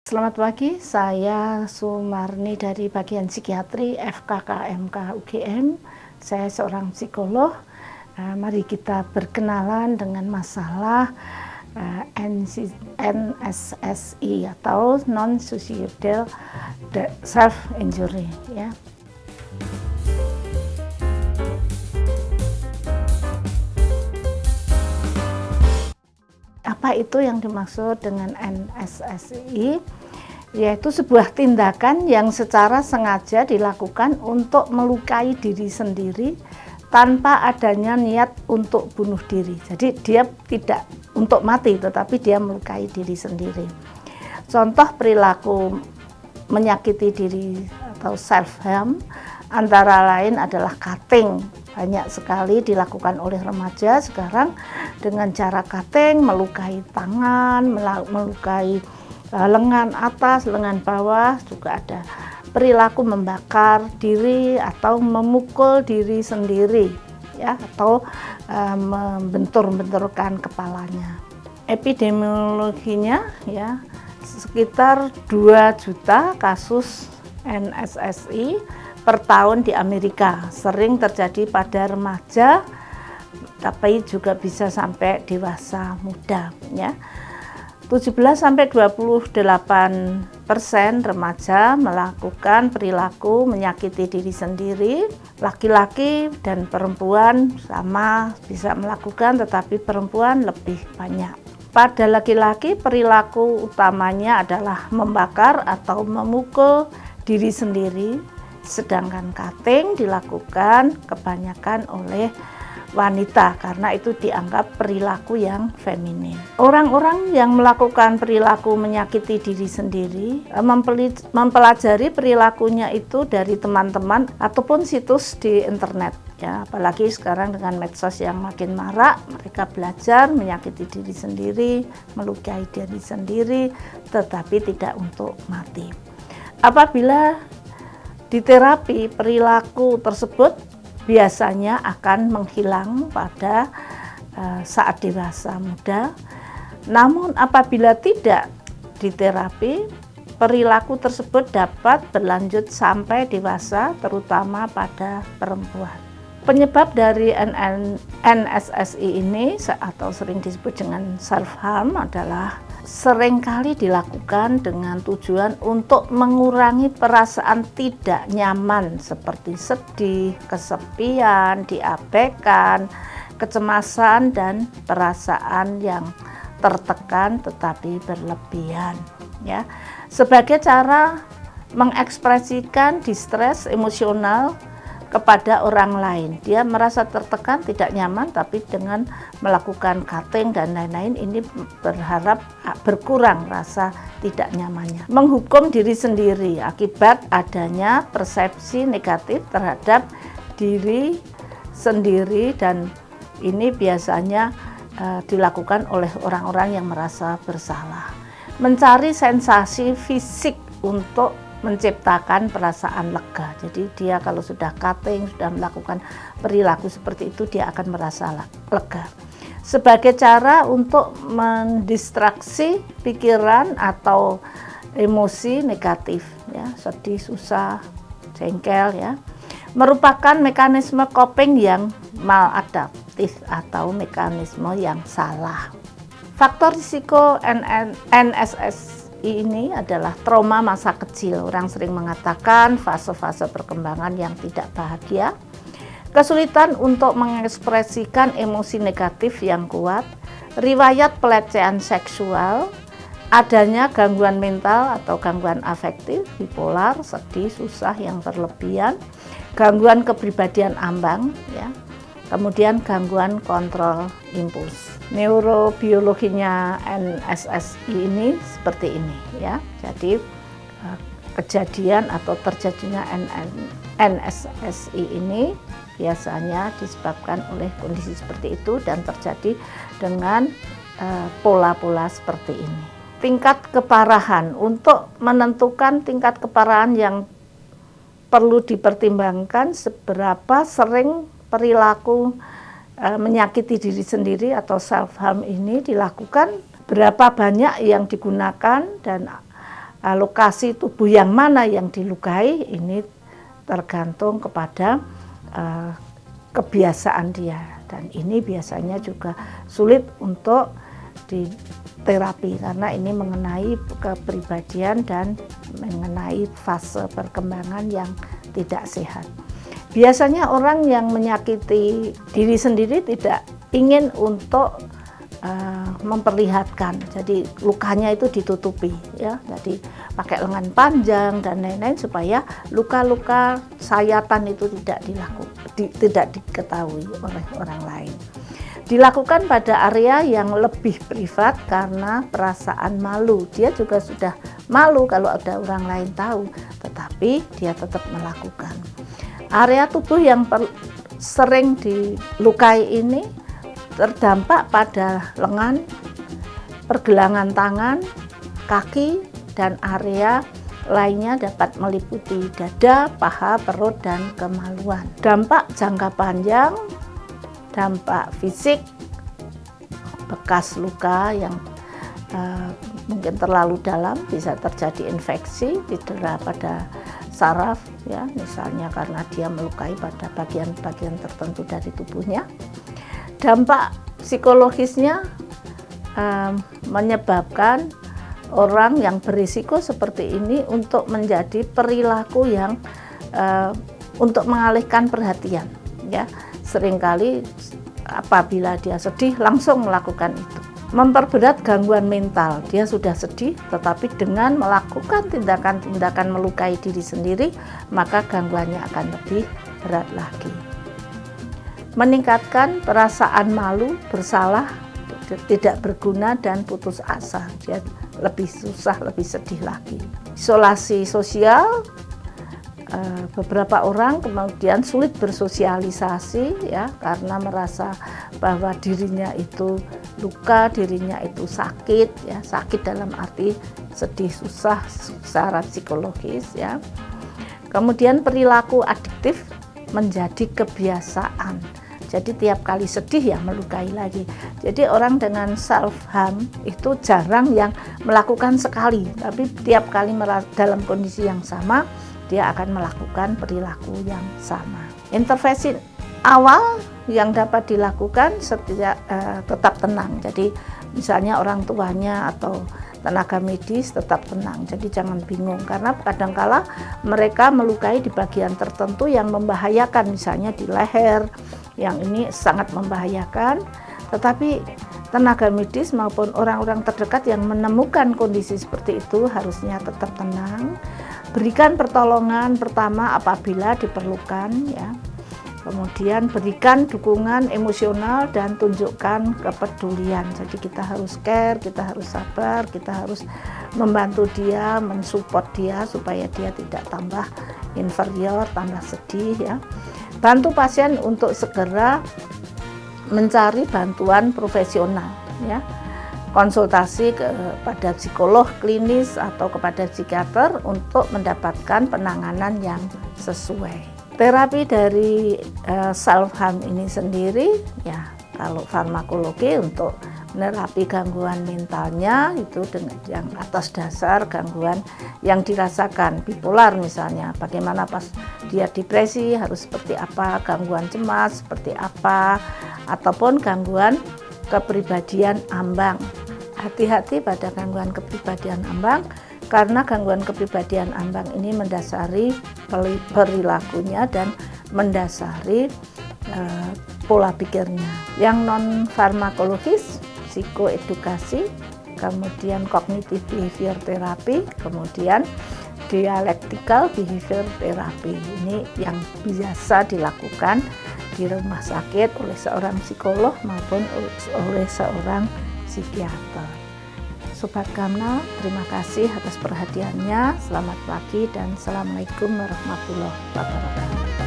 Selamat pagi, saya Sumarni dari bagian psikiatri FKKMK UGM. Saya seorang psikolog. Mari kita berkenalan dengan masalah NSSI atau non-suicidal self injury, ya. Apa itu yang dimaksud dengan NSSI? Yaitu sebuah tindakan yang secara sengaja dilakukan untuk melukai diri sendiri tanpa adanya niat untuk bunuh diri. Jadi dia tidak untuk mati, tetapi dia melukai diri sendiri. Contoh perilaku menyakiti diri atau self harm antara lain adalah cutting. Banyak sekali dilakukan oleh remaja sekarang dengan cara cutting, melukai tangan, melukai lengan atas, lengan bawah, juga ada perilaku membakar diri atau memukul diri sendiri, ya, atau membentur-benturkan kepalanya. Epidemiologinya, ya, sekitar 2 juta kasus NSSI per tahun di Amerika. Sering terjadi pada remaja, tapi juga bisa sampai dewasa muda, ya. 17-28% remaja melakukan perilaku menyakiti diri sendiri. Laki-laki dan perempuan sama bisa melakukan, tetapi perempuan lebih banyak. Pada laki-laki perilaku utamanya adalah membakar atau memukul diri sendiri, sedangkan cutting dilakukan kebanyakan oleh wanita karena itu dianggap perilaku yang feminin. Orang-orang yang melakukan perilaku menyakiti diri sendiri mempelajari perilakunya itu dari teman-teman ataupun situs di internet, ya. Apalagi sekarang dengan medsos yang makin marak, mereka belajar menyakiti diri sendiri, melukai diri sendiri, tetapi tidak untuk mati. Apabila di terapi, perilaku tersebut biasanya akan menghilang pada saat dewasa muda. Namun apabila tidak diterapi, perilaku tersebut dapat berlanjut sampai dewasa, terutama pada perempuan. Penyebab dari NSSI ini atau sering disebut dengan self harm adalah seringkali dilakukan dengan tujuan untuk mengurangi perasaan tidak nyaman seperti sedih, kesepian, diabaikan, kecemasan, dan perasaan yang tertekan tetapi berlebihan, ya. Sebagai cara mengekspresikan distres emosional kepada orang lain. Dia merasa tertekan, tidak nyaman, tapi dengan melakukan cutting dan lain-lain ini berharap berkurang rasa tidak nyamannya. Menghukum diri sendiri akibat adanya persepsi negatif terhadap diri sendiri, dan ini biasanya dilakukan oleh orang-orang yang merasa bersalah. Mencari sensasi fisik untuk menciptakan perasaan lega. Jadi dia kalau sudah cutting, sudah melakukan perilaku seperti itu, dia akan merasa lega. Sebagai cara untuk mendistraksi pikiran atau emosi negatif, ya, sedih, susah, jengkel, ya, merupakan mekanisme coping yang maladaptif atau mekanisme yang salah. Faktor risiko NSSI ini adalah trauma masa kecil. Orang sering mengatakan fase-fase perkembangan yang tidak bahagia, kesulitan untuk mengekspresikan emosi negatif yang kuat, riwayat pelecehan seksual, adanya gangguan mental atau gangguan afektif, bipolar, sedih, susah yang berlebihan, gangguan kepribadian ambang, ya. Kemudian gangguan kontrol impuls. Neurobiologinya NSSI ini seperti ini, ya. Jadi kejadian atau terjadinya NSSI ini biasanya disebabkan oleh kondisi seperti itu dan terjadi dengan pola-pola seperti ini. Tingkat keparahan, untuk menentukan tingkat keparahan yang perlu dipertimbangkan seberapa sering perilaku menyakiti diri sendiri atau self harm ini dilakukan, berapa banyak yang digunakan, dan lokasi tubuh yang mana yang dilukai ini tergantung kepada kebiasaan dia, dan ini biasanya juga sulit untuk diterapi karena ini mengenai kepribadian dan mengenai fase perkembangan yang tidak sehat. Biasanya orang yang menyakiti diri sendiri tidak ingin untuk memperlihatkan, jadi lukanya itu ditutupi ya, jadi pakai lengan panjang dan lain-lain supaya luka-luka sayatan itu tidak diketahui oleh orang lain. Dilakukan pada area yang lebih privat karena perasaan malu. Dia juga sudah malu kalau ada orang lain tahu, tetapi dia tetap melakukan. Area tubuh yang sering dilukai ini terdampak pada lengan, pergelangan tangan, kaki, dan area lainnya dapat meliputi dada, paha, perut, dan kemaluan. Dampak jangka panjang, dampak fisik, bekas luka yang mungkin terlalu dalam, bisa terjadi infeksi, cedera pada saraf, ya, misalnya karena dia melukai pada bagian-bagian tertentu dari tubuhnya. Dampak psikologisnya menyebabkan orang yang berisiko seperti ini untuk menjadi perilaku yang untuk mengalihkan perhatian, ya. Seringkali apabila dia sedih langsung melakukan itu. Memperberat gangguan mental, dia sudah sedih tetapi dengan melakukan tindakan-tindakan melukai diri sendiri maka gangguannya akan lebih berat lagi. Meningkatkan perasaan malu, bersalah, tidak berguna, dan putus asa. Dia lebih susah, lebih sedih lagi. Isolasi sosial, beberapa orang kemudian sulit bersosialisasi ya, karena merasa bahwa dirinya itu luka, dirinya itu sakit ya, sakit dalam arti sedih, susah secara psikologis ya. Kemudian perilaku adiktif menjadi kebiasaan. Jadi tiap kali sedih ya melukai lagi. Jadi orang dengan self harm itu jarang yang melakukan sekali, tapi tiap kali dalam kondisi yang sama dia akan melakukan perilaku yang sama. Intervensi awal yang dapat dilakukan tetap tenang. Jadi misalnya orang tuanya atau tenaga medis tetap tenang, jadi jangan bingung karena kadangkala mereka melukai di bagian tertentu yang membahayakan, misalnya di leher, yang ini sangat membahayakan, tetapi tenaga medis maupun orang-orang terdekat yang menemukan kondisi seperti itu harusnya tetap tenang, berikan pertolongan pertama apabila diperlukan ya. Kemudian berikan dukungan emosional dan tunjukkan kepedulian. Jadi kita harus care, kita harus sabar, kita harus membantu dia, mensupport dia supaya dia tidak tambah inferior, tambah sedih ya. Bantu pasien untuk segera mencari bantuan profesional ya. Konsultasi kepada psikolog klinis atau kepada psikiater untuk mendapatkan penanganan yang sesuai. Terapi dari self harm ini sendiri ya, kalau farmakologi untuk menerapi gangguan mentalnya itu dengan yang atas dasar gangguan yang dirasakan, bipolar misalnya, bagaimana pas dia depresi harus seperti apa, gangguan cemas seperti apa, ataupun gangguan kepribadian ambang. Hati-hati pada gangguan kepribadian ambang, karena gangguan kepribadian ambang ini mendasari perilakunya dan mendasari pola pikirnya. Yang non farmakologis, psikoedukasi, kemudian cognitive behavior therapy, kemudian dialectical behavior therapy. Ini yang biasa dilakukan di rumah sakit oleh seorang psikolog maupun oleh seorang psikiater. Sobat Gamnal, terima kasih atas perhatiannya. Selamat pagi dan Assalamualaikum warahmatullahi wabarakatuh.